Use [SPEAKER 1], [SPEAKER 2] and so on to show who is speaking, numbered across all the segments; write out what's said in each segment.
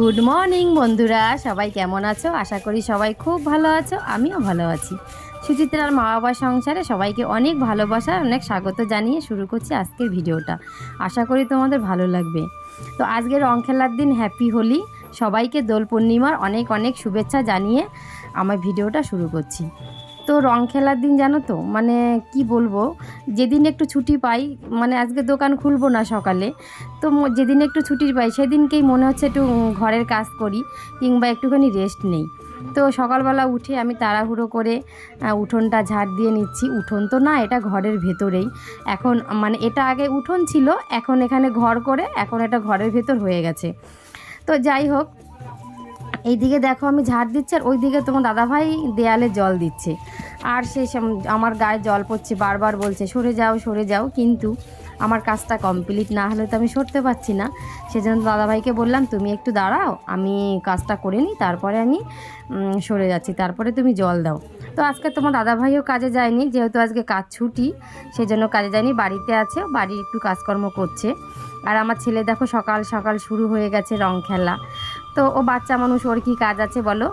[SPEAKER 1] Good morning বন্ধুরা, সবাই কেমন আছো? আশা করি সবাই খুব ভালো আছো। আমিও ভালো আছি। সুচিত্রার মা বাবার সংসারে সবাইকে অনেক ভালোবাসা, অনেক স্বাগত জানিয়ে শুরু করছি আজকের ভিডিওটা। আশা করি তোমাদের ভালো লাগবে। তো আজকে রং খেলার দিন, হ্যাপি হোলি। সবাইকে দোল পূর্ণিমার অনেক অনেক শুভেচ্ছা জানিয়ে আমার ভিডিওটা শুরু করছি। তো রং খেলার দিন জানো তো, মানে কি বলবো, যেদিন একটু ছুটি পাই, মানে আজকে দোকান খুলবো না সকালে, তো যেদিন একটু ছুটি পাই সেদিনকেই মনে হচ্ছে একটু ঘরের কাজ করি কিংবা একটুখানি রেস্ট নেই। তো সকালবেলা উঠে আমি তাড়াহুড়ো করে উঠোনটা ঝাড় দিয়ে নিচ্ছি। উঠোন তো না, এটা ঘরের ভেতরেই। এখন মানে এটা আগে উঠোন ছিল, এখন এখানে ঘর করে এখন এটা ঘরের ভেতর হয়ে গেছে। তো যাই হোক, এইদিকে দেখো আমি ঝাড় দিচ্ছি, আর ওইদিকে তোমার দাদাভাই দেয়ালে জল দিচ্ছে। আর সে আমার গায়ে জল পড়ছে, বারবার বলছে সরে যাও সরে যাও, কিন্তু আমার কাজটা কমপ্লিট না হলে তো আমি সরতে পারছি না। সেজন্য দাদাভাইকে বললাম তুমি একটু দাঁড়াও, আমি কাজটা করে নিই, তারপরে আমি সরে যাচ্ছি, তারপরে তুমি জল দাও। তো আজকে তোমার দাদাভাইও কাজে যায়নি, যেহেতু আজকে কাজ ছুটি, সেজন্য কাজে যায়নি, বাড়িতে আছে, বাড়ির একটু কাজকর্ম করছে। আর আমার ছেলে দেখো সকাল সকাল শুরু হয়ে গেছে রং খেলা। তো ও বাচ্চা মানুষ, ওর কী কাজ আছে বলো।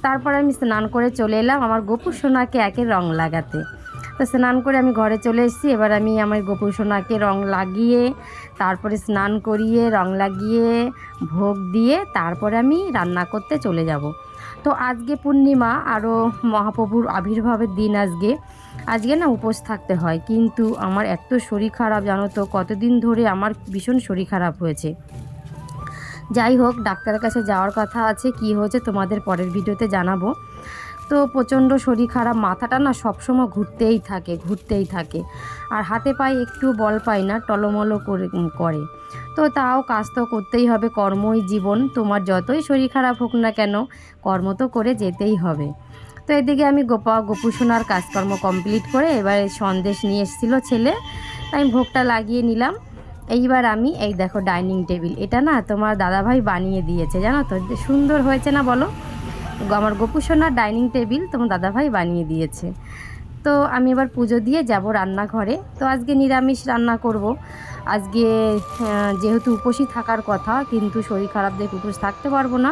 [SPEAKER 1] তারপরে আমি স্নান করে চলে এলাম আমার গোপু সোনাকে একে রং লাগাতে। তো স্নান করে আমি ঘরে চলে এসেছি। এবার আমি আমার গোপু সোনাকে রং লাগিয়ে, তারপরে স্নান করিয়ে রং লাগিয়ে ভোগ দিয়ে তারপরে আমি রান্না করতে চলে যাব। তো আজকে পূর্ণিমা, আরও মহাপ্রভুর আবির্ভাবের দিন। আজকে না উপোস থাকতে হয়, কিন্তু আমার এত শরীর খারাপ জানো তো, কতদিন ধরে আমার ভীষণ শরীর খারাপ হয়েছে। যাই হোক, ডাক্তারের কাছে যাওয়ার কথা আছে, কি হয়েছে তোমাদের পরের ভিডিওতে জানাবো। তো প্রচণ্ড শরীর খারাপ, মাথাটা না সবসময় ঘুরতেই থাকে, আর হাতে পায়ে একটু বল পাই না, টলমলো করে। তো তাও কাজ তো করতেই হবে, কর্মই জীবন। তোমার যতই শরীর খারাপ হোক না কেন, কর্ম তো করে যেতেই হবে। তো এদিকে আমি গোপু সোনার কাজকর্ম কমপ্লিট করে এবারে সন্দেশ নিয়ে এসেছিলো ছেলে, আমি ভোগটা লাগিয়ে নিলাম। এইবার আমি এই দেখো ডাইনিং টেবিল, এটা না তোমার দাদাভাই বানিয়ে দিয়েছে, জানো তো সুন্দর হয়েছে না বলো। আমার গোপু সোনার ডাইনিং টেবিল তোমার দাদাভাই বানিয়ে দিয়েছে। তো আমি এবার পুজো দিয়ে যাব রান্নাঘরে। তো আজকে নিরামিষ রান্না করব। আজকে যেহেতু উপোসই থাকার কথা, কিন্তু শরীর খারাপ দেখে উপোস থাকতে পারবো না।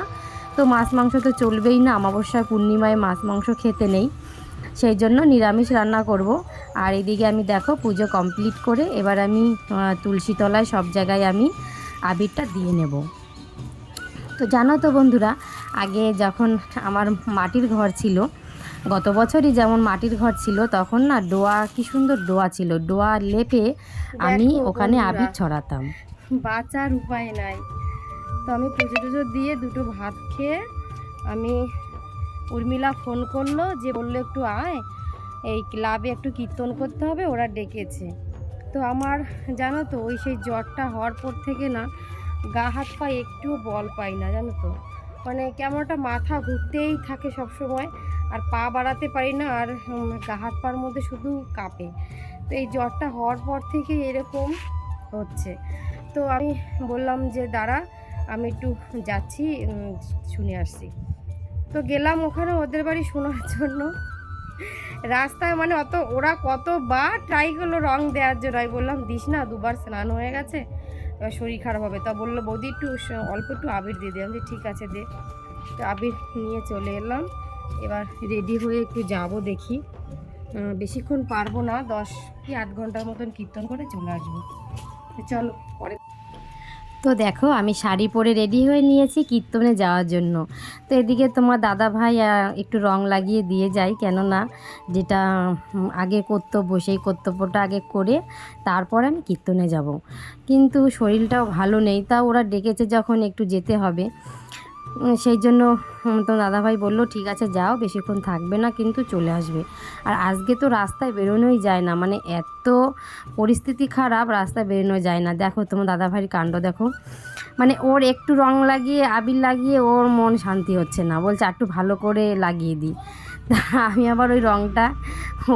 [SPEAKER 1] তো মাছ মাংস তো চলবেই না, অমাবস্যার পূর্ণিমায় মাছ মাংস খেতে নেই, সেই জন্য নিরামিষ রান্না করব। আর এদিকে আমি দেখো পুজো কমপ্লিট করে এবার আমি তুলসী তলায় সব জায়গায় আমি আবিরটা দিয়ে নেব। তো জানো তো বন্ধুরা, আগে যখন আমার মাটির ঘর ছিল, গত বছরই যেমন মাটির ঘর ছিল, তখন না ডোয়া, কি সুন্দর ডোয়া ছিল, ডোয়া লেপে আমি ওখানে আবির ছড়াতাম। বাঁচার উপায় নাই। তো আমি পুজো টুজো দিয়ে দুটো ভাত খেয়ে আমি, উর্মিলা ফোন করলো, যে বললো একটু আয়, এই ক্লাবে একটু কীর্তন করতে হবে, ওরা ডেকেছে। তো আমার জানো তো ওই সেই জ্বরটা হওয়ার পর থেকে না গা হাত পা একটুও বল পাই না, জানো তো, মানে কেমন একটা মাথা ঘুরতেই থাকে সব সময়, আর পা বাড়াতে পারি না, আর গা হাত পার মধ্যে শুধু কাঁপে। তো এই জ্বরটা হওয়ার পর থেকে এরকম হচ্ছে। তো আমি বললাম যে দাঁড়া, আমি একটু যাচ্ছি, শুনে আসছি। তো গেলাম ওখানে ওদের বাড়ি শোনার জন্য। রাস্তায় মানে ওরা কতবার ট্রাই করলো রং দেওয়ার জন্য, আমি বললাম দিস না, দুবার স্নান হয়ে গেছে, এবার শরীর খারাপ হবে। তা বললো বৌদি একটু অল্প একটু আবির দিয়ে দিলাম, যে ঠিক আছে দে। তো আবির নিয়ে চলে এলাম। এবার রেডি হয়ে একটু যাব, দেখি বেশিক্ষণ পারবো না, 10 কি 8 ঘন্টার মতন কীর্তন করে চলে আসবো। চলো পরে। তো দেখো আমি শাড়ি পরে রেডি হয়ে নিয়েছি কীর্তনে যাওয়ার জন্য। তো এদিকে তোমার দাদা ভাই একটু রং লাগিয়ে দিয়ে যায়, কেননা যেটা আগে কর্তব্য, সেই কর্তব্যটা আগে করে তারপর আমি কীর্তনে যাব। কিন্তু শরীরটাও ভালো নেই, তা ওরা ডেকেছে যখন একটু যেতে হবে, সেই জন্য তো দাদাভাই বললো ঠিক আছে যাও, বেশিক্ষণ থাকবে না, কিন্তু চলে আসবে। আর আজকে তো রাস্তায় বেরোনোই যায় না, মানে এত পরিস্থিতি খারাপ, রাস্তায় বেরোনো যায় না। দেখো তোমার দাদাভাইয়ের কাণ্ড দেখো, মানে ওর একটু রং লাগিয়ে আবির লাগিয়ে ওর মন শান্তি হচ্ছে না, বলছে একটু ভালো করে লাগিয়ে দিই। আমি আবার ওই রংটা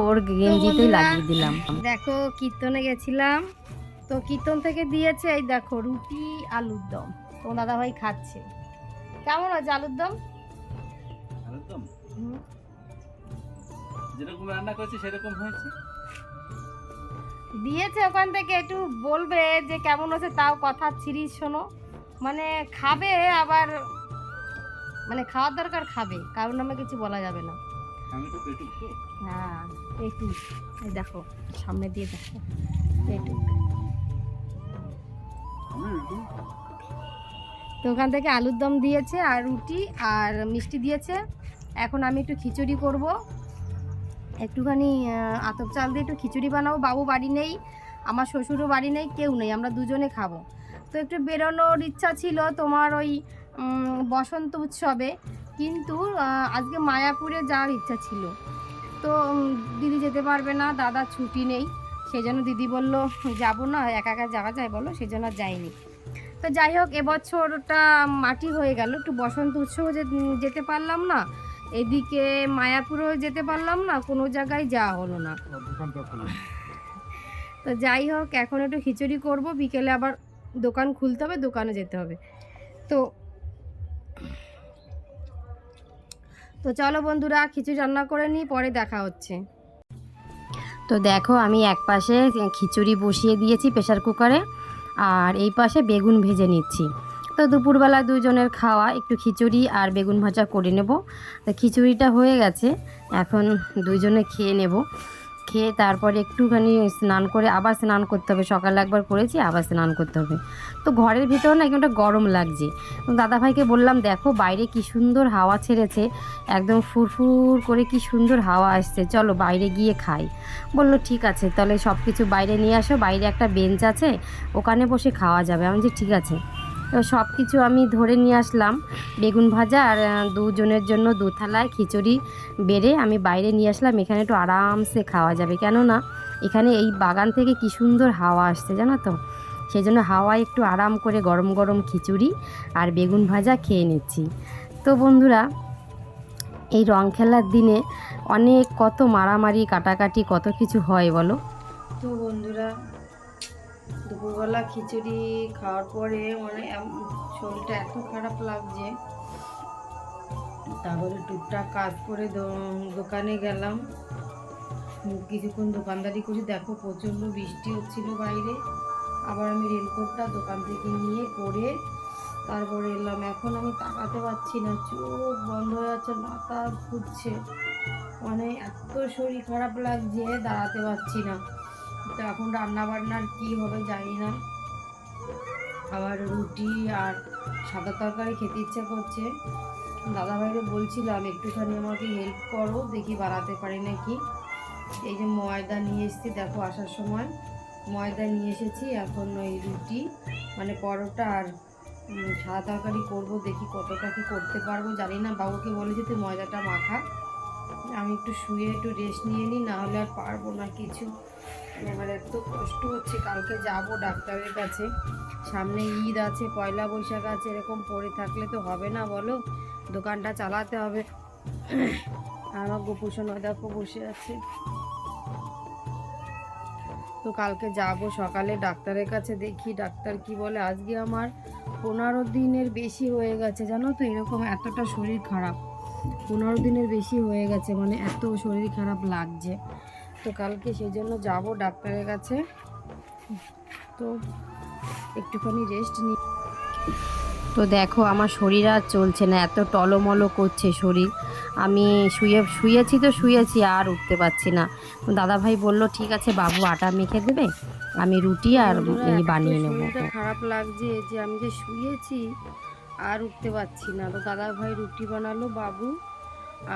[SPEAKER 1] ওর গেঞ্জিতেই লাগিয়ে দিলাম। দেখো কীর্তনে গেছিলাম, তো কীর্তন থেকে দিয়েছে এই দেখো রুটি আলুর দম, তোমার দাদাভাই খাচ্ছে। কেমন আছে আলুর দম?
[SPEAKER 2] আলুর দম যেরকম রান্না করেছি সেরকম হয়েছে।
[SPEAKER 1] দিয়েছে ওখান থেকে, একটু বলবে যে কেমন হয়েছে, তাও কথা ছিরিস শোনো, মানে খাবে আবার মানে খাওয়ার দরকার খাবে, কারণ নামে কিছু বলা যাবে না।
[SPEAKER 2] আমি তো পেটুক তো।
[SPEAKER 1] হ্যাঁ একটু, এই দেখো সামনে দিয়ে দেখো একটু।
[SPEAKER 2] আমি একটু
[SPEAKER 1] তো ওখান থেকে আলুর দম দিয়েছে আর রুটি আর মিষ্টি দিয়েছে। এখন আমি একটু খিচুড়ি করব, একটুখানি আতপ চাল দিয়ে একটু খিচুড়ি বানাবো। বাবু বাড়ি নেই, আমার শ্বশুরও বাড়ি নেই, কেউ নেই, আমরা দুজনে খাবো। তো একটু বেরোনোর ইচ্ছা ছিল তোমার ওই বসন্ত উৎসবে, কিন্তু আজকে মায়াপুরে যাওয়ার ইচ্ছা ছিল। তো দিদি যেতে পারবে না, দাদা ছুটি নেই, সেই জন্য দিদি বলল যাবো না, একা একা যাওয়া যায় বলো, সেই জন্য আর যাইনি। তো যাই হোক, এবছরটা মাটি হয়ে গেল, একটু বসন্ত উৎসবে যেতে পারলাম না, এদিকে মায়াপুরেও যেতে পারলাম না, কোনো জায়গায় যাওয়া হলো না। তো যাই হোক, এখন একটু খিচুড়ি করব, বিকেলে আবার দোকান খুলতে হবে, দোকানে যেতে হবে। তো তো চলো বন্ধুরা, খিচুড়ি রান্না করে নিই, পরে দেখা হচ্ছে। তো দেখো আমি এক পাশে খিচুড়ি বসিয়ে দিয়েছি প্রেসার কুকারে, আর এই পাশে বেগুন ভেজে নিচ্ছি। তো দুপুরবেলা দুজনের খাওয়া, একটু খিচুড়ি আর বেগুন ভাজা করে নেব। তো খিচুড়িটা হয়ে গেছে, এখন দুইজনে খেয়ে নেব। খেয়ে তারপরে একটুখানি স্নান করে, আবার স্নান করতে হবে, সকালে একবার করেছি, আবার স্নান করতে হবে। তো ঘরের ভিতরে না একটা গরম লাগছে। তো দাদাভাইকে বললাম দেখো বাইরে কি সুন্দর হাওয়া ছেড়েছে, একদম ফুরফুর করে কি সুন্দর হাওয়া আসছে, চলো বাইরে গিয়ে খাই। বললো ঠিক আছে, তাহলে সব কিছু বাইরে নিয়ে আসো, বাইরে একটা বেঞ্চ আছে, ওখানে বসে খাওয়া যাবে। আমি যে ঠিক আছে। তো সব কিছু আমি ধরে নিয়ে আসলাম, বেগুন ভাজা আর দুজনের জন্য দু থালায় খিচুড়ি বেড়ে আমি বাইরে নিয়ে আসলাম, এখানে একটু আরামসে খাওয়া যাবে। কেননা এখানে এই বাগান থেকে কি সুন্দর হাওয়া আসছে জানো তো, সেই জন্য হাওয়ায় একটু আরাম করে গরম গরম খিচুড়ি আর বেগুন ভাজা খেয়ে নিচ্ছি। তো বন্ধুরা, এই রং খেলার দিনে অনেক কত মারামারি কাটাকাটি কত কিছু হয় বলো। তো বন্ধুরা, দুপুরবেলা খিচুড়ি খাওয়ার পরে মানে শরীরটা এত খারাপ লাগছে, তারপরে টুকটাক কাজ করে দোকানে গেলাম, কিছুক্ষণ দোকানদারি করি। দেখো প্রচণ্ড বৃষ্টি হচ্ছিল বাইরে, আবার আমি রেনকোটটা দোকান থেকে নিয়ে পরে তারপরে এলাম। এখন আমি তাকাতে পারছি না, চোখ বন্ধ হয়ে যাচ্ছে, মাথা ঘুরছে, মানে এত শরীর খারাপ লাগছে, দাঁড়াতে পারছি না। তো এখন রান্না বান্নার কী হবে জানি না, আবার রুটি আর সাদা তরকারি খেতে ইচ্ছা করছে। দাদাভাইরে বলছিলাম একটুখানি আমাকে হেল্প করো, দেখি বানাতে পারি নাকি। এই যে ময়দা নিয়ে এসেছি, দেখো আসার সময় ময়দা নিয়ে এসেছি, এখন ওই রুটি মানে পরোটা আর সাদা তরকারি করবো, দেখি কতটা কি করতে পারবো জানি না। বাবুকে বলেছি তুই ময়দাটা মাখা, আমি একটু শুয়ে একটু রেস্ট নিয়ে নিই, নাহলে আর পারবো না কিছু। এবার এত কষ্ট হচ্ছে, কালকে যাব ডাক্তারের কাছে, সামনে ঈদ আছে, পয়লা বৈশাখ আছে, এরকম পড়ে থাকলে তো হবে না বলো, দোকানটা চালাতে হবে। আর আমার গোপুষণ দেখো বসে আছে। তো কালকে যাব সকালে ডাক্তারের কাছে, দেখি ডাক্তার কি বলে। আজকে আমার 15 দিনের বেশি হয়ে গেছে জানো তো, এরকম এতটা শরীর খারাপ, 15 দিনের বেশি হয়ে গেছে, মানে এত শরীর খারাপ লাগছে। তো কালকে সেই জন্য যাব ডাক্তারের কাছে, তো একটুখানি রেস্ট নিই। তো দেখো আমার শরীর আর চলছে না, এত টলমলো করছে শরীর, আমি শুয়েছি তো শুয়েছি, আর উঠতে পারছি না। দাদাভাই বললো ঠিক আছে বাবু আটা মেখে দেবে, আমি রুটি আর এই বানিয়ে নেব। শরীরটা খারাপ লাগছে যে আমি যে শুয়েছি আর উঠতে পারছি না। তো দাদাভাই রুটি বানালো, বাবু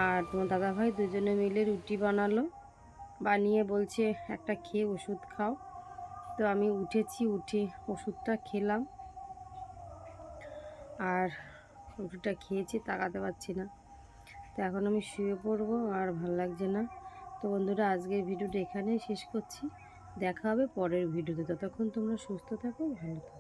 [SPEAKER 1] আর তোমার দাদাভাই দুজনে মিলে রুটি বানালো, বানিয়ে বলছে একটা খেয়ে ওষুধ খাও। তো আমি উঠেছি, উঠে ওষুধটা খেলাম আর রুটিটা খেয়েছি, তাকাতে পারছি না। তো এখন আমি শুয়ে পড়বো, আর ভাল লাগছে না। তো বন্ধুরা, আজকের ভিডিওটা এখানেই শেষ করছি, দেখা হবে পরের ভিডিওতে। ততক্ষণ তোমরা সুস্থ থাকো, ভালো থাকো।